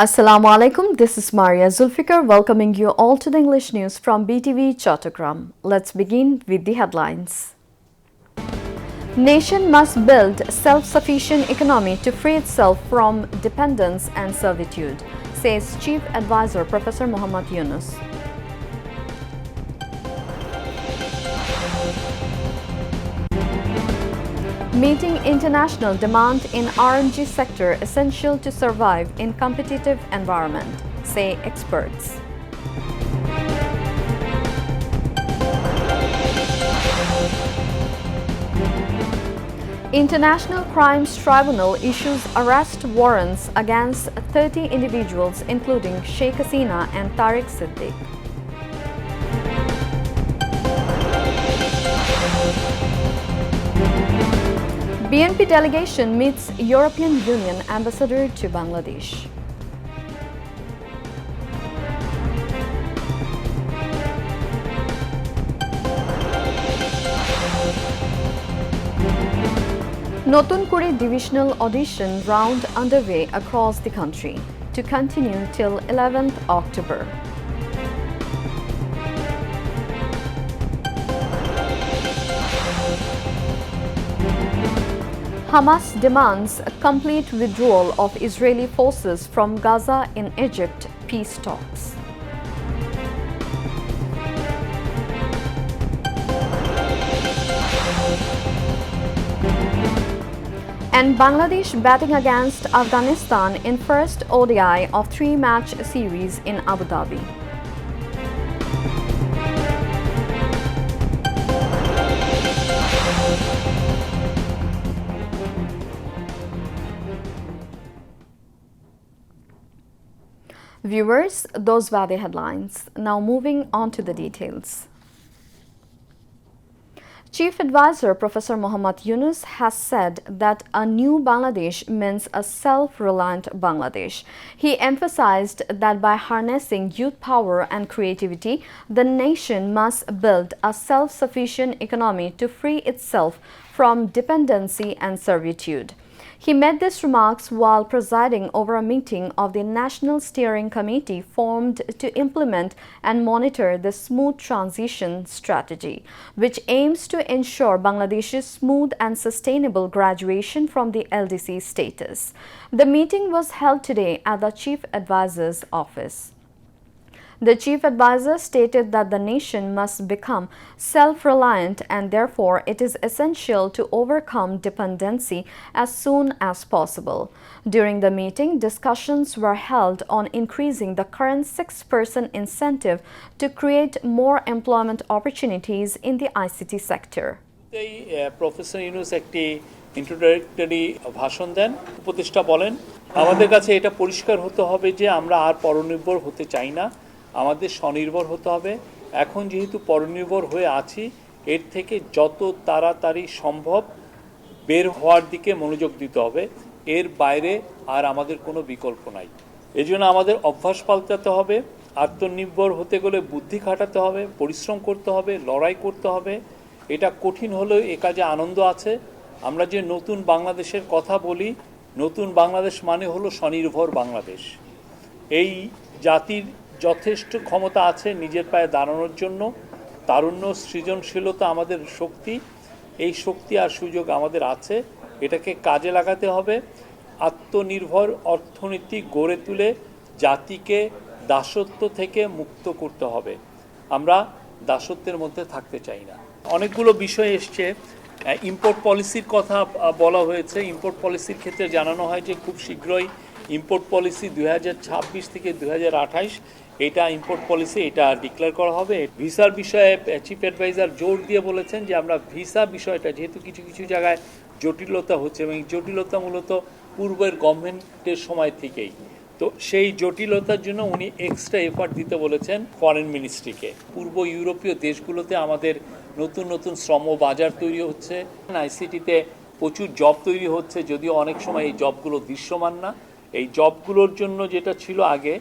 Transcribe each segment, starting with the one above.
Assalamu alaikum, this is Maria Zulfikar welcoming you all to the English news from Btv-Chattogram. Let's begin with the headlines. Nation must build self-sufficient economy to free itself from dependence and servitude, says Chief Advisor Professor Muhammad Yunus. Meeting international demand in RMG sector essential to survive in competitive environment, say experts. International Crimes Tribunal issues arrest warrants against 30 individuals including Sheikh Hasina and Tariq Siddiq. BNP delegation meets European Union ambassador to Bangladesh. Notun Kure divisional audition round underway across the country to continue till 11th October. Hamas demands a complete withdrawal of Israeli forces from Gaza in Egypt peace talks. And Bangladesh batting against Afghanistan in first ODI of three-match series in Abu Dhabi. Viewers, those were the headlines. Now moving on to the details. Chief Advisor Professor Muhammad Yunus has said that a new Bangladesh means a self-reliant Bangladesh. He emphasized that by harnessing youth power and creativity, the nation must build a self-sufficient economy to free itself from dependency and servitude. He made these remarks while presiding over a meeting of the National Steering Committee formed to implement and monitor the Smooth Transition Strategy, which aims to ensure Bangladesh's smooth and sustainable graduation from the LDC status. The meeting was held today at the Chief Advisor's office. The Chief Advisor stated that the nation must become self-reliant and therefore it is essential to overcome dependency as soon as possible. During the meeting, discussions were held on increasing the current 6% incentive to create more employment opportunities in the ICT sector. Professor Yunus একটি introductory ভাষণ দেন। উপদেষ্টা বলেন, আমাদের কাছে এটা পরিষ্কার হতে হবে যে আমরা আর পরনির্ভর হতে চাই না, আমাদের স্বনির্ভর হতে হবে। এখন যেহেতু পরনির্ভর হয়ে আছি, এর থেকে যত তাড়াতাড়ি সম্ভব বের হওয়ার দিকে মনোযোগ দিতে হবে। এর বাইরে আর আমাদের কোনো বিকল্প নাই। এজন্য আমাদের অভ্যাস পাল্টাতে হবে। আত্মনির্ভর হতে গেলে বুদ্ধি খাটাতে হবে, পরিশ্রম করতে হবে, লড়াই করতে হবে। এটা কঠিন হলেও এ কাজে আনন্দ আছে। আমরা যে নতুন বাংলাদেশের কথা বলি, নতুন বাংলাদেশ মানে হলো স্বনির্ভর বাংলাদেশ। এই জাতির যথেষ্ট ক্ষমতা আছে নিজের পায়ে দাঁড়ানোর জন্য। তারুণ্য, সৃজনশীলতা আমাদের শক্তি, এই শক্তি আর সুযোগ আমাদের আছে। এটাকে কাজে লাগাতে হবে। আত্মনির্ভর অর্থনীতি গড়ে তুলে জাতিকে দাসত্ব থেকে মুক্ত করতে হবে। আমরা দাসত্বের মধ্যে থাকতে চাই না। অনেকগুলো বিষয় এসছে। ইম্পোর্ট পলিসির কথা বলা হয়েছে। ইম্পোর্ট পলিসির ক্ষেত্রে জানানো হয় যে খুব শীঘ্রই ইম্পোর্ট পলিসি 2026 থেকে 2028 এটা ইম্পোর্ট পলিসি এটা ডিক্লেয়ার করা হবে। ভিসার বিষয়ে চিফ অ্যাডভাইজার জোর দিয়ে বলেছেন যে আমরা ভিসা বিষয়টা যেহেতু কিছু কিছু জায়গায় জটিলতা হচ্ছে এবং জটিলতা মূলত পূর্বের গভর্নমেন্টের সময় থেকেই, তো সেই জটিলতার জন্য উনি এক্সট্রা এফার্ট দিতে বলেছেন ফরেন মিনিস্ট্রিকে। পূর্ব ইউরোপীয় দেশগুলোতে আমাদের নতুন নতুন শ্রম বাজার তৈরি হচ্ছে, আইসিটিতে প্রচুর জব তৈরি হচ্ছে, যদিও অনেক সময় এই জবগুলো দৃশ্যমান না। এই জবগুলোর জন্য যেটা ছিল আগে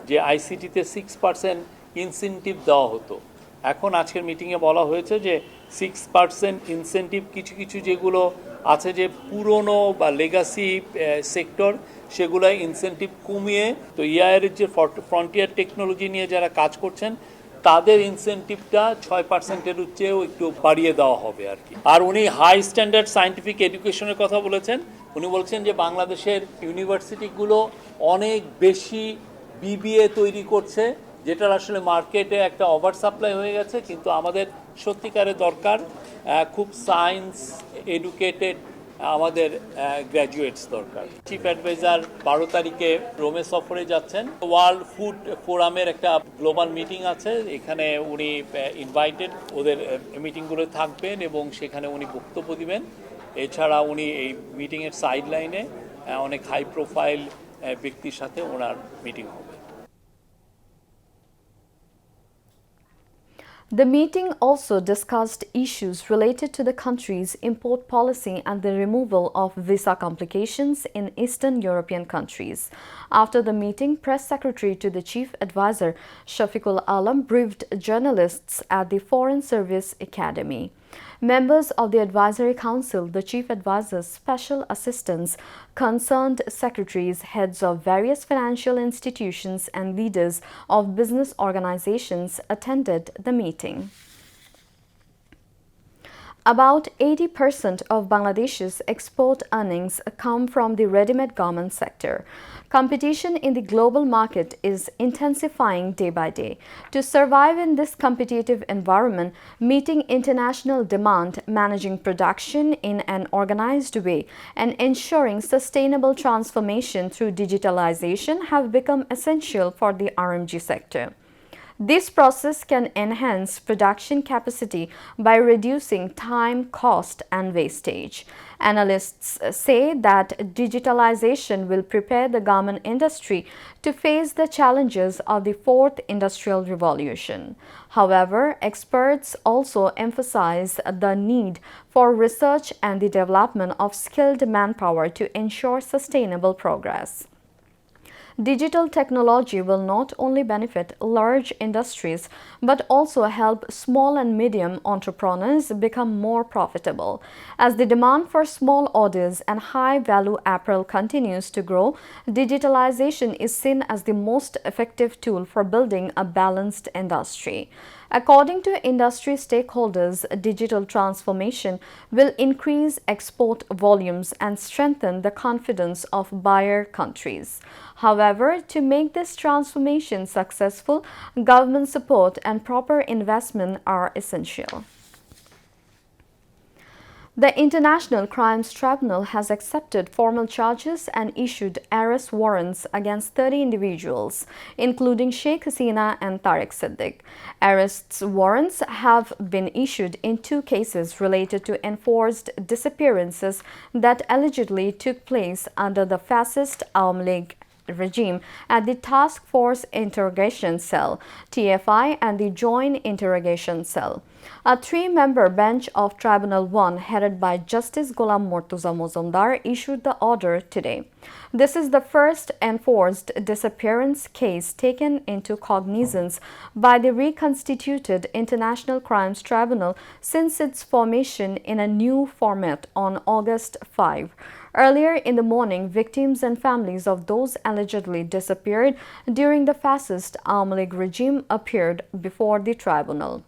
যে আইসিটিতে 6% ইনসেন্টিভ দেওয়া হতো, এখন আজকের মিটিংয়ে বলা হয়েছে যে 6% ইনসেন্টিভ কিছু কিছু যেগুলো আছে যে পুরনো বা লেগাসি সেক্টর, সেগুলো ইনসেন্টিভ কমিয়ে, তো ইয়ার যে ফ্রন্টিয়ার টেকনোলজি নিয়ে যারা কাজ করছেন তাদের ইনসেন্টিভটা 6%-এর চেয়েও একটু বাড়িয়ে দেওয়া হবে আর কি। আর উনি হাই স্ট্যান্ডার্ড সায়েন্টিফিক এডুকেশনের কথা বলেছেন। উনি বলছেন যে বাংলাদেশের ইউনিভার্সিটিগুলো অনেক বেশি বিবিএ তৈরি করছে, যেটার আসলে মার্কেটে একটা ওভার সাপ্লাই হয়ে গেছে, কিন্তু আমাদের সত্যিকারের দরকার খুব সায়েন্স এডুকেটেড আমাদের গ্র্যাজুয়েটস দরকার। চিফ অ্যাডভাইজার 12 তারিখে রোমে সফরে যাচ্ছেন। ওয়ার্ল্ড ফুড ফোরামের একটা গ্লোবাল মিটিং আছে, এখানে উনি ইনভাইটেড, ওদের মিটিংগুলো থাকবেন এবং সেখানে উনি বক্তব্য দিবেন। এছাড়া উনি এই মিটিংয়ের সাইড লাইনে অনেক হাই প্রোফাইল ব্যক্তির সাথে ওনার মিটিং হবে। The meeting also discussed issues related to the country's import policy and the removal of visa complications in Eastern European countries. After the meeting, Press Secretary to the Chief Advisor Shafiqul Alam briefed journalists at the Foreign Service Academy. Members of the Advisory Council, the Chief Advisor's special assistants, concerned secretaries, heads of various financial institutions, and leaders of business organizations attended the meeting. About 80% of Bangladesh's export earnings come from the ready-made garment sector. Competition in the global market is intensifying day by day. To survive in this competitive environment, meeting international demand, managing production in an organized way, and ensuring sustainable transformation through digitalization have become essential for the RMG sector. This process can enhance production capacity by reducing time, cost, and wastage. Analysts say that digitalization will prepare the garment industry to face the challenges of the fourth industrial revolution. However, experts also emphasize the need for research and the development of skilled manpower to ensure sustainable progress. Digital technology will not only benefit large industries but also help small and medium entrepreneurs become more profitable. As the demand for small orders and high-value apparel continues to grow, digitalization is seen as the most effective tool for building a balanced industry. According to industry stakeholders, digital transformation will increase export volumes and strengthen the confidence of buyer countries. However, to make this transformation successful, government support and proper investment are essential. The International Crimes Tribunal has accepted formal charges and issued arrest warrants against 30 individuals, including Sheikh Hasina and Tariq Siddiq. Arrest warrants have been issued in 2 cases related to enforced disappearances that allegedly took place under the fascist Awami League regime at the Task Force Interrogation Cell, TFI, and the Joint Interrogation Cell. A 3-member bench of Tribunal 1, headed by Justice Ghulam Mortuza Mozumdar, issued the order today. This is the first enforced disappearance case taken into cognizance by the reconstituted International Crimes Tribunal since its formation in a new format on August 5. Earlier in the morning, victims and families of those allegedly disappeared during the fascist Awami League regime appeared before the tribunal.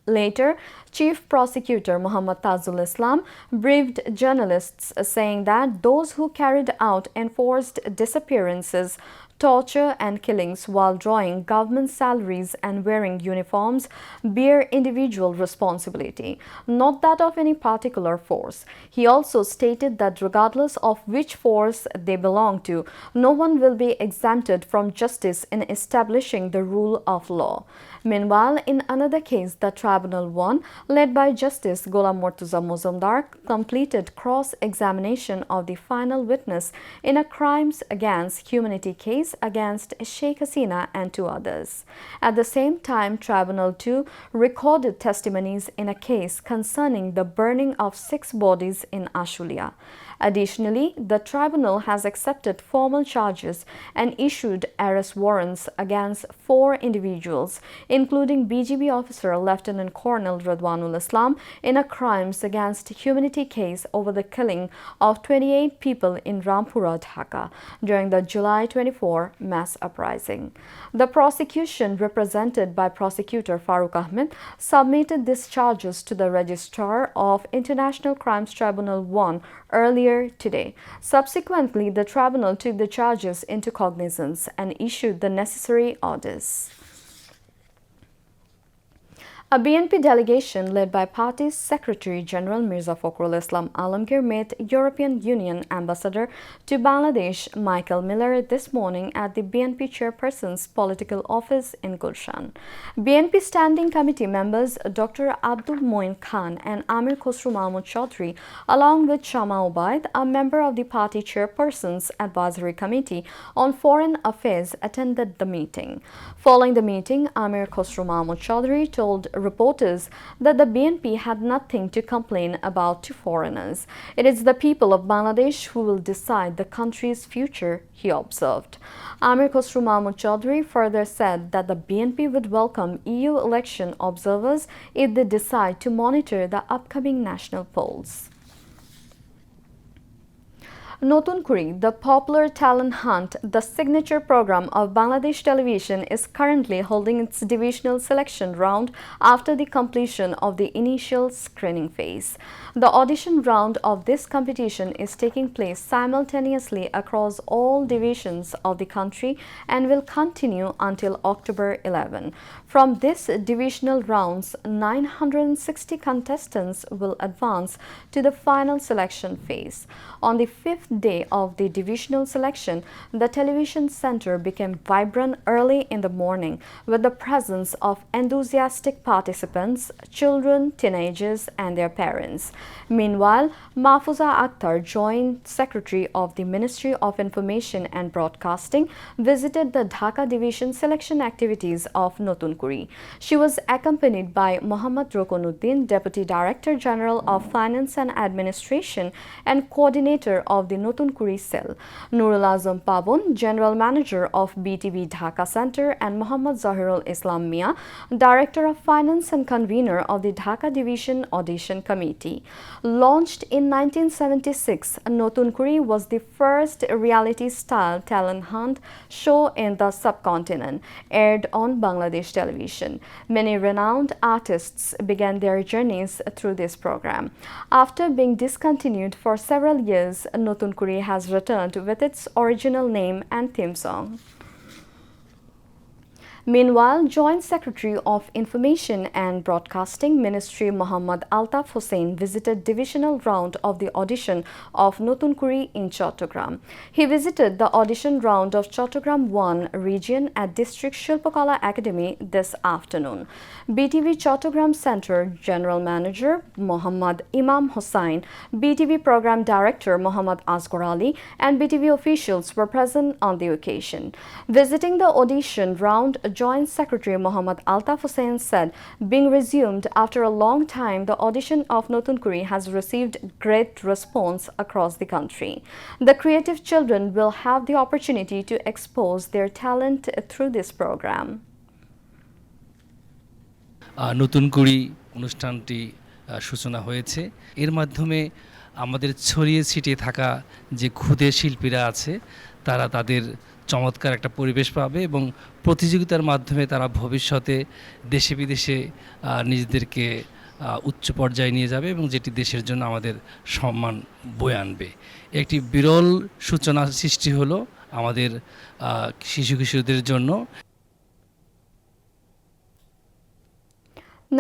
Later, Chief Prosecutor Muhammad Tajul Islam briefed journalists saying that those who carried out enforced disappearances, torture and killings while drawing government salaries and wearing uniforms bear individual responsibility, not that of any particular force. He also stated that regardless of which force they belong to, no one will be exempted from justice in establishing the rule of law. Meanwhile, in another case, the Tribunal 1, led by Justice Ghulam Mortuza Mozumdar, completed cross-examination of the final witness in a crimes against humanity case against Sheikh Hasina and 2 others. At the same time, Tribunal 2 recorded testimonies in a case concerning the burning of 6 bodies in Ashulia. Additionally, the tribunal has accepted formal charges and issued arrest warrants against 4 individuals, including BGB officer Lieutenant Colonel Ridwanul Islam, in a crimes against humanity case over the killing of 28 people in Rampura, Dhaka during the July 24 mass uprising. The prosecution, represented by prosecutor Farooq Ahmed, submitted these charges to the Registrar of International Crimes Tribunal 1 earlier today. Subsequently, the tribunal took the charges into cognizance and issued the necessary orders. A BNP delegation led by party's Secretary General Mirza Fakhrul Islam Alamgir met European Union Ambassador to Bangladesh Michael Miller this morning at the BNP chairperson's political office in Gulshan. BNP Standing Committee members Dr. Abdul Moin Khan and Amir Khosru Mahmud Chaudhry, along with Shama Obaid, a member of the party chairperson's advisory committee on foreign affairs, attended the meeting. Following the meeting, Amir Khosru Mahmud Chaudhry told reporters that the BNP had nothing to complain about to foreigners. It is the people of Bangladesh who will decide the country's future, he observed. Amir Khosru Mahmud Chaudhry further said that the BNP would welcome EU election observers if they decide to monitor the upcoming national polls. Notun Kuri, the popular talent hunt, the signature program of Bangladesh television, is currently holding its divisional selection round after the completion of the initial screening phase. The audition round of this competition is taking place simultaneously across all divisions of the country and will continue until October 11. From this divisional rounds, 960 contestants will advance to the final selection phase. On the 5th day of the divisional selection, the television center became vibrant early in the morning with the presence of enthusiastic participants, children, teenagers, and their parents. Meanwhile, Mahfuza Akhtar, Joint Secretary of the Ministry of Information and Broadcasting, visited the Dhaka division selection activities of Notun Kuri. She was accompanied by Mohammad Rokonuddin, Deputy Director General of Finance and Administration and Coordinator of the Notun Kuri Cell, Nurul Azam Pabon, General Manager of BTV Dhaka Center, and Mohammad Zahirul Islam Mia, Director of Finance and Convener of the Dhaka Division Audition Committee. Launched in 1976, Notun Kuri was the first reality-style talent hunt show in the subcontinent, aired on Bangladesh television. Many renowned artists began their journeys through this program. After being discontinued for several years, Notun Kuri has returned with its original name and theme song. Meanwhile, Joint Secretary of Information and Broadcasting Ministry Muhammad Altaf Hussain visited divisional round of the audition of Notun Kuri in Chattogram. He visited the audition round of Chattogram 1 region at District Shilpakala Academy this afternoon. Btv-Chattogram Center General Manager Muhammad Imam Hossain, BTV Program Director Muhammad Asghar Ali, and BTV officials were present on the occasion. Visiting the audition round, Joint Secretary Muhammad Altaf Hussain said, being resumed after a long time, the audition of Notun Kuri has received great response across the country. The creative children will have the opportunity to expose their talent through this program. নতুন কুড়ি অনুষ্ঠানটি সূচনা হয়েছে। এর মাধ্যমে আমাদের ছড়িয়ে ছিটিয়ে থাকা যে ক্ষুদে শিল্পীরা আছে তারা তাদের চমৎকার একটা পরিবেশ পাবে এবং প্রতিযোগিতার মাধ্যমে তারা ভবিষ্যতে দেশে বিদেশে নিজেদেরকে উচ্চ পর্যায়ে নিয়ে যাবে এবং যেটি দেশের জন্য আমাদের সম্মান বয়ে আনবে। একটি বিরল সূচনা সৃষ্টি হলো আমাদের শিশু কিশোরদের জন্য।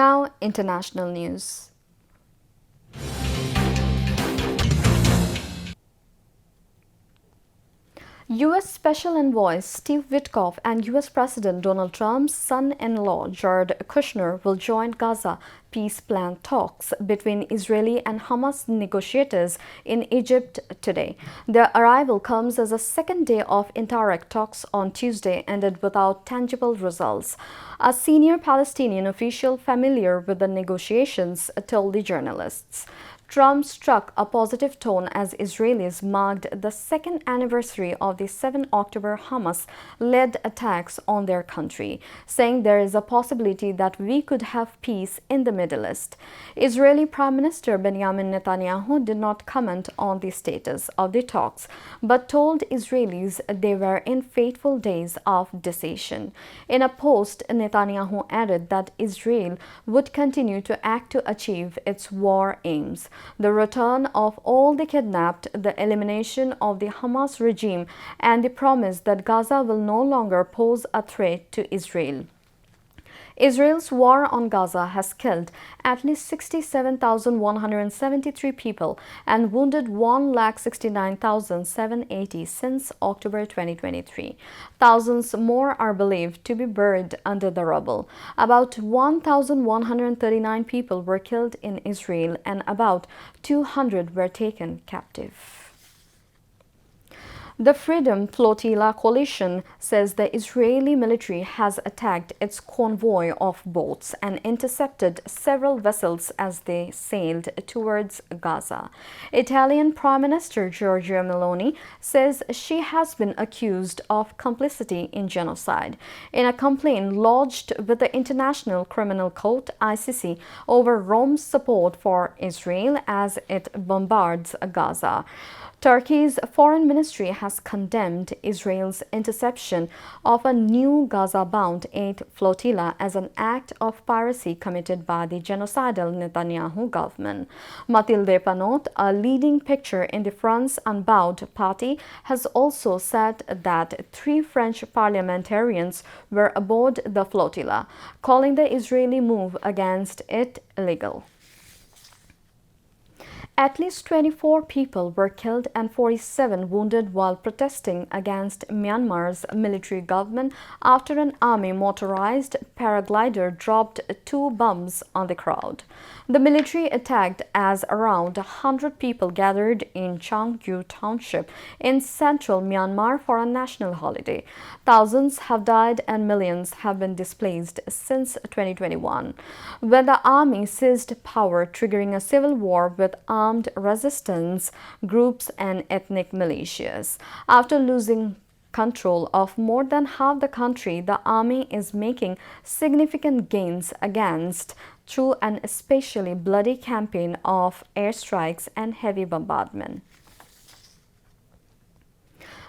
Now, international news. U.S. Special Envoy Steve Witkoff and U.S. President Donald Trump's son-in-law Jared Kushner will join Gaza peace plan talks between Israeli and Hamas negotiators in Egypt today. Their arrival comes as a second day of indirect talks on Tuesday ended without tangible results. A senior Palestinian official familiar with the negotiations told the journalists. Trump struck a positive tone as Israelis marked the second anniversary of the 7 October Hamas-led attacks on their country, saying there is a possibility that we could have peace in the Middle East. Israeli Prime Minister Benjamin Netanyahu did not comment on the status of the talks, but told Israelis they were in fateful days of decision. In a post, Netanyahu added that Israel would continue to act to achieve its war aims: the return of all the kidnapped, the elimination of the Hamas regime, and the promise that Gaza will no longer pose a threat to Israel. Israel's war on Gaza has killed at least 67,173 people and wounded 169,780 since October 2023. Thousands more are believed to be buried under the rubble. About 1,139 people were killed in Israel and about 200 were taken captive. The Freedom Flotilla coalition says the Israeli military has attacked its convoy of boats and intercepted several vessels as they sailed towards Gaza. Italian Prime Minister Giorgia Meloni says she has been accused of complicity in genocide in a complaint lodged with the International Criminal Court (ICC) over Rome's support for Israel as it bombards Gaza. Turkey's foreign ministry has condemned Israel's interception of a new Gaza-bound aid flotilla as an act of piracy committed by the genocidal Netanyahu government. Mathilde Panot, a leading picture in the France Unbowed party, has also said that 3 French parliamentarians were aboard the flotilla, calling the Israeli move against it illegal. At least 24 people were killed and 47 wounded while protesting against Myanmar's military government after an army motorized paraglider dropped 2 bombs on the crowd. The military attacked as around 100 people gathered in Changju Township in central Myanmar for a national holiday. Thousands have died and millions have been displaced since 2021, when the army seized power, triggering a civil war with armed resistance groups and ethnic militias. After losing control of more than half the country, the army is making significant gains against through an especially bloody campaign of airstrikes and heavy bombardment.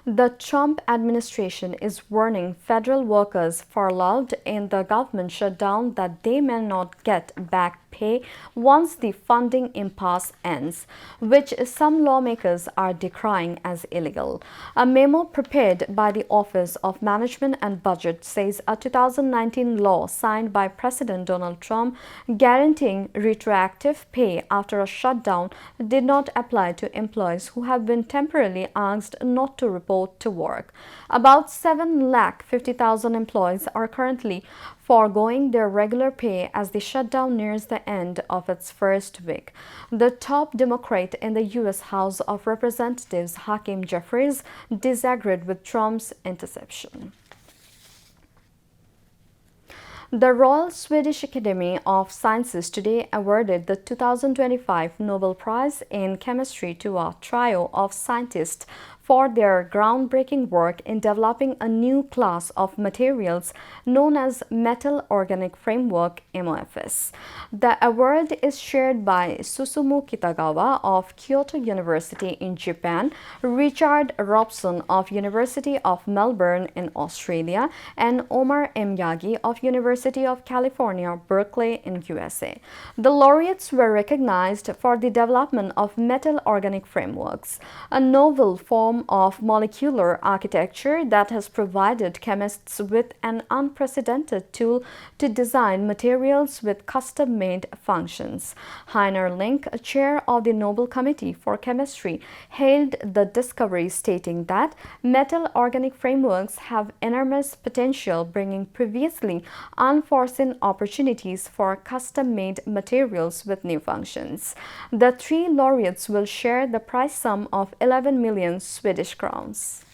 The Trump administration is warning federal workers furloughed in the government shutdown that they may not get back pay once the funding impasse ends, which some lawmakers are decrying as illegal. A memo prepared by the Office of Management and Budget says a 2019 law signed by President Donald Trump guaranteeing retroactive pay after a shutdown did not apply to employees who have been temporarily asked not to report to work. About 750,000 employees are currently foregoing their regular pay as the shutdown nears the end of its first week. The top Democrat in the U.S. House of Representatives, Hakeem Jeffries, disagreed with Trump's interception. The Royal Swedish Academy of Sciences today awarded the 2025 Nobel Prize in Chemistry to a trio of scientists for their groundbreaking work in developing a new class of materials known as Metal Organic Framework (MOFs). The award is shared by Susumu Kitagawa of Kyoto University in Japan, Richard Robson of University of Melbourne in Australia, and Omar M. Yagi of University of California, Berkeley in USA. The laureates were recognized for the development of metal organic frameworks, a novel form of molecular architecture that has provided chemists with an unprecedented tool to design materials with custom-made functions. Heiner Link, chair of the Nobel Committee for Chemistry, hailed the discovery, stating that metal organic frameworks have enormous potential, bringing previously unforeseen opportunities for custom-made materials with new functions. The 3 laureates will share the prize sum of 11 million Swedish crowns.